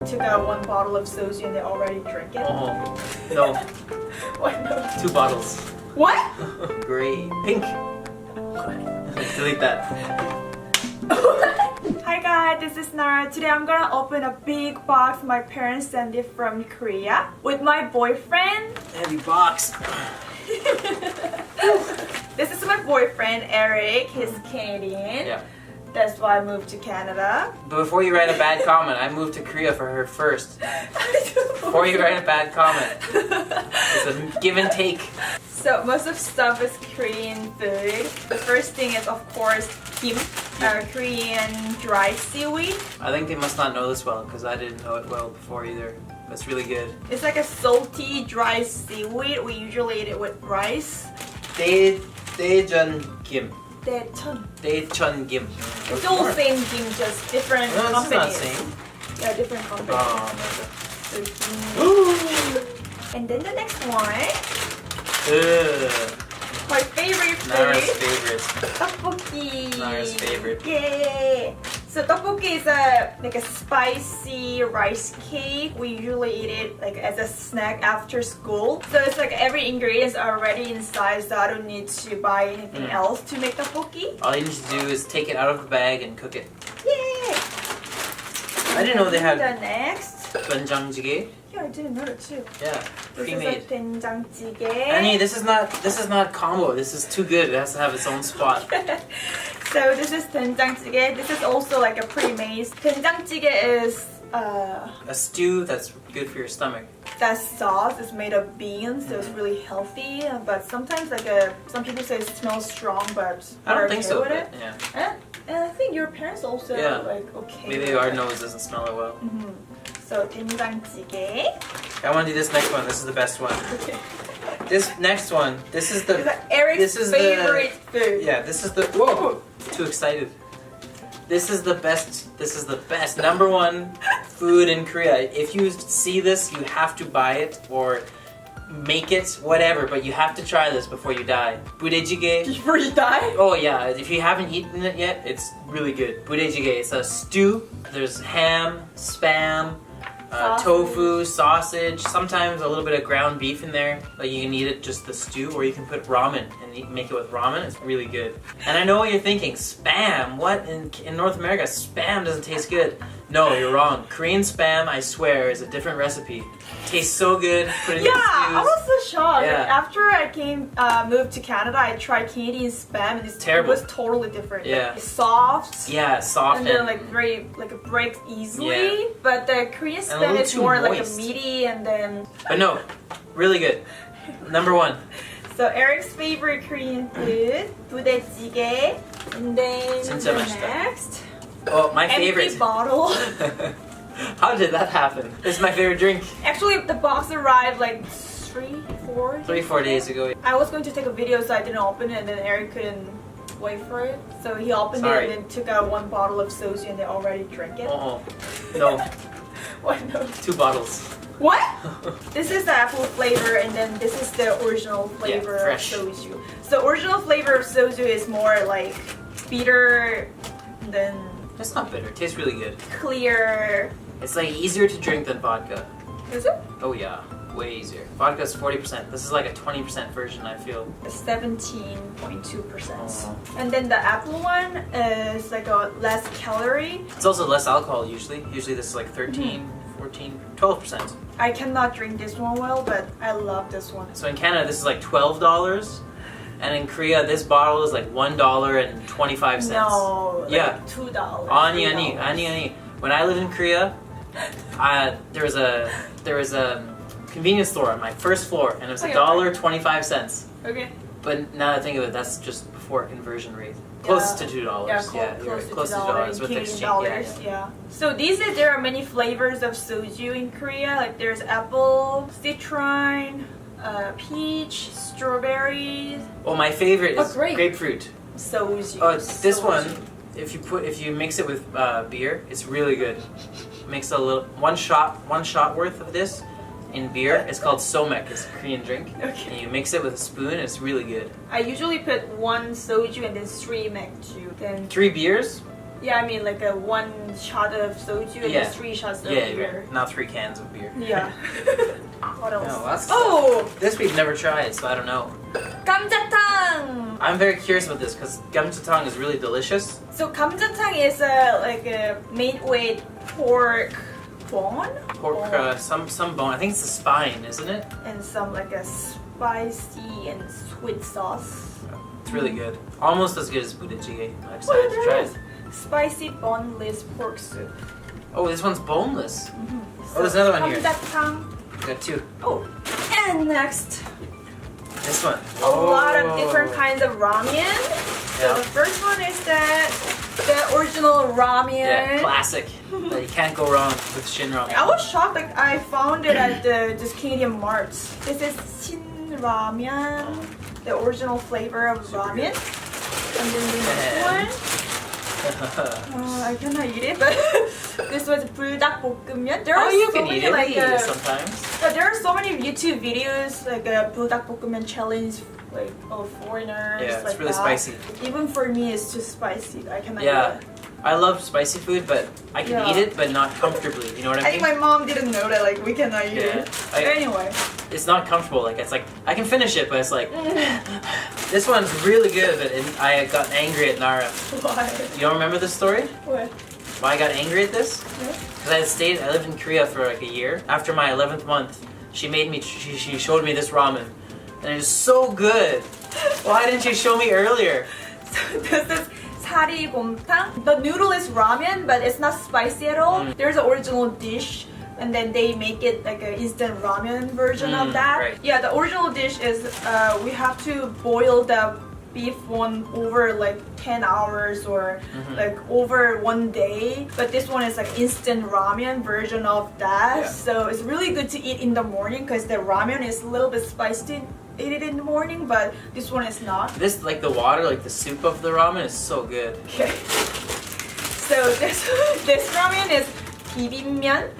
took out one bottle of soju and they already drank it. Oh, no. Why no? 2 bottles. What? Gray. Pink. Delete that. Hi guys, this is Nara. Today I'm gonna open a big box my parents sent it from Korea with my boyfriend. Heavy box. This is my boyfriend Eric. He's Canadian. Yeah. That's why I moved to Canada. But before you write a bad comment, I moved to Korea for her first. Before you write a bad comment. It's a give and take. So most of stuff is Korean food. The first thing is of course kim, Korean dry seaweed. I think they must not know this well because I didn't know it well before either. That's really good. It's like a salty dry seaweed. We usually eat it with rice. Daejeon Kim. Daejeon. Daejeon Kim. It's all same kim, just different No, it's companies. not same. Yeah, different companies. Oh. And then the next one, Ugh. my favorite food. Nara's favorite. Tteokbokki. Nara's favorite. Yay! So tteokbokki is like a spicy rice cake. We usually eat it like as a snack after school. So it's like every ingredient is already inside, so I don't need to buy anything else to make tteokbokki. All you need to do is take it out of the bag and cook it. Yay! I didn't know they had The next. doenjangjjigae. Yeah, I didn't know that too. Yeah, This pre-made. is a doenjangjjigae. Annie, this is not combo. This is too good. It has to have its own spot. So this is doenjangjjigae. This is also like a pre-made. Doenjangjjigae is A stew that's good for your stomach. that sauce is made of beans, so it's really healthy. But sometimes like some people say it smells strong, but I don't think okay so. with But it. yeah, And I think your parents also Yeah. like okay. maybe with our it. nose doesn't smell it well. So doenjangjjigae. I want to do this next one. This is the best one. Okay. This next one. This is the. It's like Eric's This is favorite food. Yeah, this is the. Whoa! Too excited. This is the best. This is the best. #1 food in Korea. If you see this, you have to buy it or make it, whatever. But you have to try this before you die. Budae-jjigae. Before you die? Oh yeah, if you haven't eaten it yet, it's really good. Budae-jjigae. It's a stew. There's ham, spam, tofu, sausage, sometimes a little bit of ground beef in there. Like you can eat it just the stew, or you can put ramen and make it with ramen. It's really good. And I know what you're thinking, spam. What in North America? Spam doesn't taste good. No, you're wrong. Korean spam, I swear, is a different recipe. Tastes so good. Put it in Yeah, I stews. was so shocked. Yeah. Like, after I moved to Canada, I tried Canadian spam, and Terrible. it was totally different. Yeah. Like, soft. Yeah, soft And then like it breaks easily. Yeah. But the Korean And a spam little is too more like a moist. meaty, and then But no, really good. #1. so Eric's favorite Korean food, budae-jjigae, and then 진짜 the 맛있다. next Oh, my empty favorite. bottle. How did that happen? This is my favorite drink. Actually, the box arrived like 3-4 days ago. I was going to take a video, so I didn't open it, and then Eric couldn't wait for it. So he opened Sorry. it and then took out one bottle of soju, and they already drank it. Oh, no. Why no? 2 bottles. What? This is the apple flavor, and then this is the original flavor of fresh. soju. So original flavor of soju is more like bitter, than It's not bitter. It tastes really good. clear. It's like easier to drink than vodka. Is it? Oh yeah, way easier. Vodka's 40%. This is like a 20% version, I feel. 17.2%. Oh. And then the apple one is like a less calorie. It's also less alcohol usually. Usually this is like 13, 14, 12%. I cannot drink this one well, but I love this one. So in Canada this is like $12. And in Korea this bottle is like $1.25. No, like Yeah. $2. 아니. When I lived in Korea, there was a convenience store on my first floor, and it was Okay. $1.25. Okay. But now that I think of it, that's just before conversion rate. Close to $2. Yeah, you're right. close to $2 with the Canadian exchange. dollars. Yeah. So these days there are many flavors of soju in Korea. Like there's apple, citron, peach, strawberry, Well, my favorite is grape. grapefruit. soju. Oh, this Soju. one, if you mix it with beer, it's really good. Mix a little one shot worth of this in beer. It's called somek. It's a Korean drink. Okay. And you mix it with a spoon. It's really good. I usually put 1 soju and then 3 맥주. Then 3 beers. Yeah, I mean like a 1 shot of soju and Yeah. 3 shots of Yeah, beer. right. Not 3 cans of beer. Yeah. What else? No, that's Oh! this we've never tried, so I don't know. 감자탕! I'm very curious about this because gamjatang is really delicious. So 감자탕 is made with pork bone? Pork, some bone. I think it's the spine, isn't it? And some like a spicy and sweet sauce. It's really good. Almost as good as budae. I Oh, decided to try there it. is. Spicy boneless pork soup. Oh, this one's boneless. So Oh, there's another one here. 감자탕. Got 2. Oh, and next, This one. a lot of different kinds of ramen. So Yeah. the first one is the original ramen. Yeah, classic. That you can't go wrong with Shin ramen. I was shocked, like I found it at this Canadian marts. This is Shin ramen, the original flavor of Super ramen. good. And then the next one, I cannot eat it, but this was 불닭볶음면. There Oh, are you so can many eat it. We like eat it sometimes. but there are so many YouTube videos like a 불닭볶음면 challenge, like of foreigners. Yeah, it's like really that. spicy. Even for me, it's too spicy. I cannot Yeah. eat it. I love spicy food, but I can Yeah. eat it, but not comfortably. You know what I I mean? think my mom didn't know that like we cannot eat Yeah. it. I- Anyway, It's not comfortable. Like it's like I can finish it, but it's like this one's really good. But I got angry at NARA. why? You don't remember this story? What? Why I got angry at this? Yeah. Because I lived in Korea for like a year. After my 11th month, she showed me this ramen, and it is so good. Why didn't you show me earlier? So this is 사리곰탕. The noodle is ramen, but it's not spicy at all. There's an original dish, and then they make it like an instant ramen version of that. Right. Yeah, the original dish is we have to boil the beef one over like 10 hours or like over 1 day. But this one is like instant ramen version of that. Yeah. So it's really good to eat in the morning because the ramen is a little bit spicy. Eat it in the morning, but this one is not. This like the water, like the soup of the ramen is so good. Okay. So this ramen is bibimbap.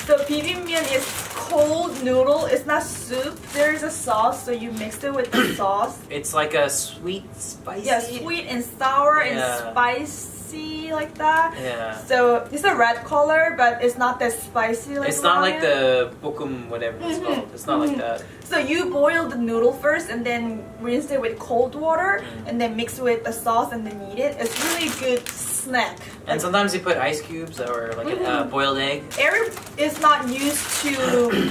So bibimbap is cold noodle. It's not soup. There is a sauce, so you mix it with the sauce. It's like a sweet, spicy. Yeah, sweet and sour and Yeah. spicy like that. Yeah. So it's a red color, but it's not that spicy like It's not like ramen. the bokum whatever it's called. It's not like that. So you boil the noodle first and then rinse it with cold water and then mix it with the sauce and then eat it. It's really good snack. And sometimes you put ice cubes or like a boiled egg. Eric is not used to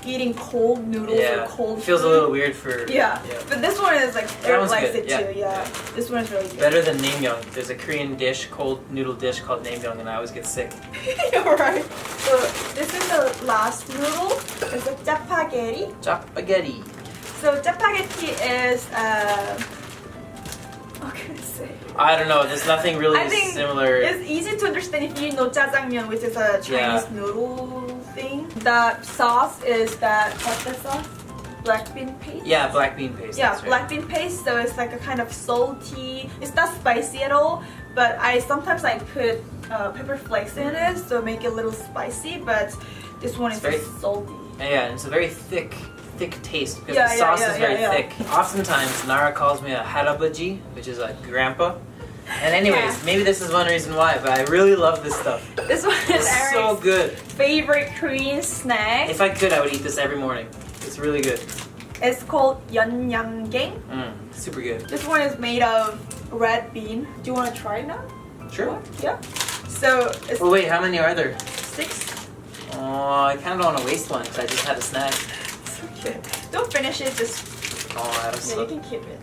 eating cold noodles or cold it feels food. a little weird for. Yeah. But this one is like That Eric one's likes good, it yeah. too. Yeah. This one is really good. Better than naengmyeon. There's a Korean dish, cold noodle dish called naengmyeon, and I always get sick. Alright. So this is the last noodle. It's a 짜파게티. Spaghetti. So 짜파게티 is what can I say? I don't know. There's nothing really I think similar. it's easy to understand if you know jjajangmyeon, which is a Chinese noodle thing. The sauce is that what's the sauce? Black bean paste. Yeah, black bean paste. Yeah, that's right. black bean paste. So it's like a kind of salty. It's not spicy at all. But I sometimes like put pepper flakes in it, so make it a little spicy. But this one is It's very- just salty. Yeah, it's a very thick taste because Yeah, the yeah, sauce yeah, is very yeah, yeah. thick. Oftentimes, Nara calls me a harabaji, which is a grandpa. And anyways, Yeah. maybe this is one reason why, but I really love this stuff. This one is It's so Eric's good. favorite Korean snack. If I could, I would eat this every morning. It's really good. It's called yeonyanggeng. Super good. This one is made of red bean. Do you want to try it now? Sure. Yeah. So it's Oh wait, how many are there? 6. Oh, I kind of don't want to waste one because I just had a snack. It's okay. Don't finish it. Just Oh, that was yeah, so. you can keep it.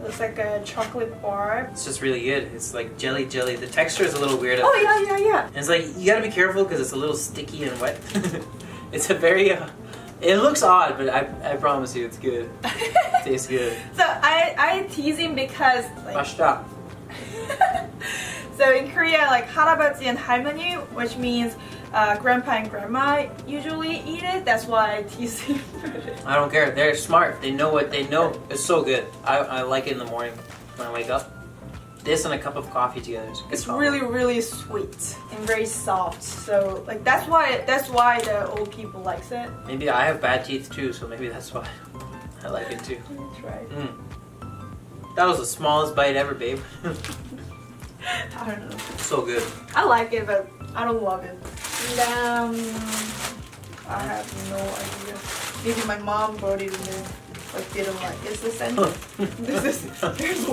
It's like a chocolate bar. It's just really good. It's like jelly. The texture is a little weird. Oh yeah. And it's like you gotta be careful because it's a little sticky and wet. It's a very. It looks odd, but I promise you, it's good. It tastes good. So I tease him because like, 맛있다. so in Korea like 할아버지 and 할머니, which means grandpa and grandma usually eat it. That's why I tease him. I don't care. They're smart. They know what they know. It's so good. I like it in the morning when I wake up. This and a cup of coffee together. Is a good It's combo. really sweet and very soft. So like that's why the old people likes it. Maybe I have bad teeth too, so maybe that's why I like it too. That's right. That was the smallest bite ever, babe. I don't know. So good. I like it, but I don't love it. And, I have no idea. Maybe my mom bought it and then like didn't like it. Is this any? There's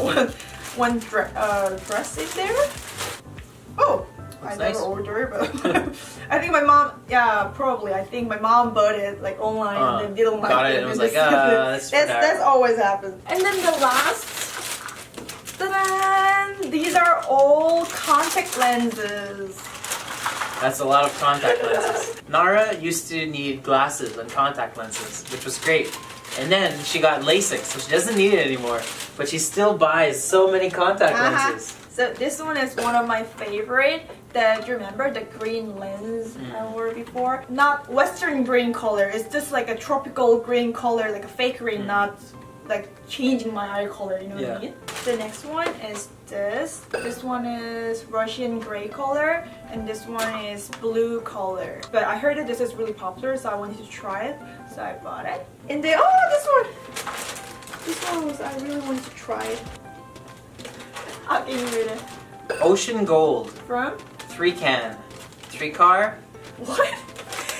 one dress in there. Oh, That's I never nice. ordered, but I think my mom. Yeah, probably. I think my mom bought it like online and then didn't like got it. it and was then like, just- that's that's always happens. And then the last. Ta-da! These are all contact lenses. That's a lot of contact lenses. NARA used to need glasses and contact lenses, which was great. And then she got LASIK, so she doesn't need it anymore. But she still buys so many contact lenses. So this one is one of my favorite. Do you remember the green lens I wore before? Not Western green color. It's just like a tropical green color, like a fake green, not like changing my eye color. You know what I mean? The next one is this. This one is Russian gray color, and this one is blue color. But I heard that this is really popular, so I wanted to try it. So I bought it. And then this one. This one was I really wanted to try it. I'll give you it. Ocean Gold. From? 3 can. 3 car. What?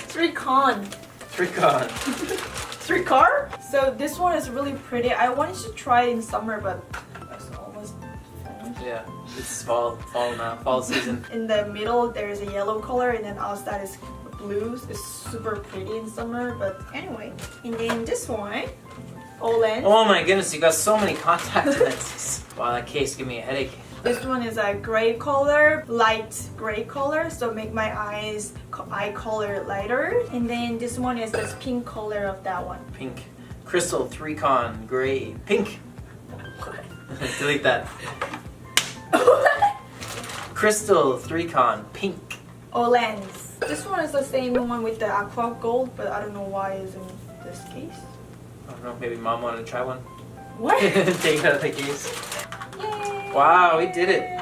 3 con. 3 con. 3 car? So this one is really pretty. I wanted to try it in summer, but it's almost finished. Yeah, it's fall now, fall season. In the middle, there is a yellow color, and then outside is blue. It's super pretty in summer, but anyway. And then this one, OLENS. Oh my goodness, you got so many contact lenses. Wow, that case gave me a headache. This one is a gray color, light gray color, so make my eye color lighter. And then this one is this pink color of that one. Pink. Crystal 3 con, gray, pink. Delete that. Crystal 3 con, pink. OLENS. This one is the same one with the Aqua gold, but I don't know why it's in this case. I don't know, maybe mom wanted to try one. What? Take it out of the case. Yay! Wow, we did it.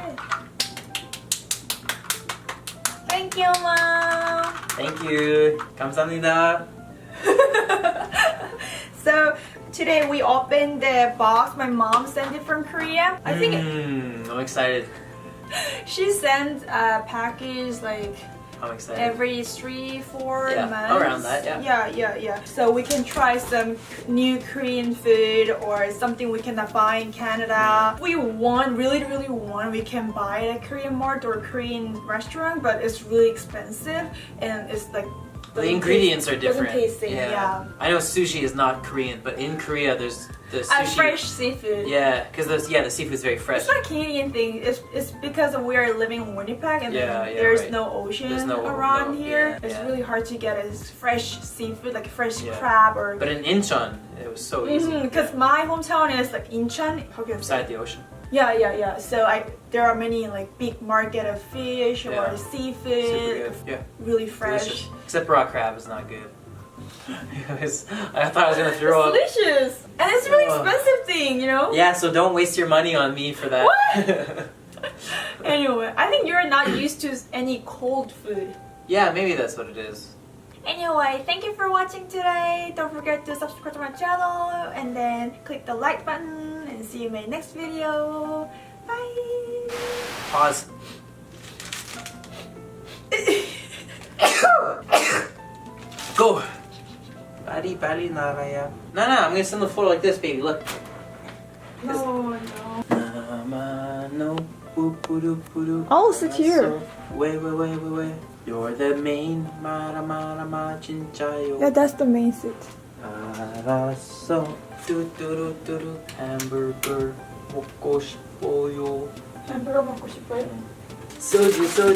Thank you, Mom. Thank you. 감사합니다. So today we opened the box my mom sent it from Korea. I think I'm excited. she sent a package like I'm excited. every 3-4 Yeah, months. around that, yeah. Yeah. So we can try some new Korean food or something we cannot buy in Canada. We really want, we can buy at a Korean mart or Korean restaurant, but it's really expensive and it's like The ingredients are different. Doesn't taste same, yeah. I know sushi is not Korean, but in Korea there's the sushi. Fresh seafood. Yeah, because the seafood's very fresh. It's not a Canadian thing. It's because we are living in Winnipeg and there's right. no ocean no- around here. yeah, It's yeah. really hard to get a fresh seafood, like fresh Yeah. crab or. But in Incheon, it was so easy. Because my hometown is like Incheon. How can I say? Beside the ocean. Yeah. So there are many like big market of fish or Yeah. seafood. Super good. Yeah. Really fresh. Delicious. Except raw crab is not good. I thought I was gonna It's throw up. delicious, and it's a really Oh. expensive thing, you know. Yeah, so don't waste your money on me for that. Anyway, I think you're not used to any cold food. Yeah, maybe that's what it is. Anyway, thank you for watching today. Don't forget to subscribe to my channel and then click the like button and see you in my next video. Bye. Pause. Go. Bali 나가야. No, I'm gonna send the photo like this, baby. Look. No. No. I'll sit here. Wait. You're the main. 마라 진짜요. Yeah, that's the main seat. 알았어. 뚜뚜루뚜루 햄버거 먹고 싶어요. 햄버거 먹고 싶어요? 소주.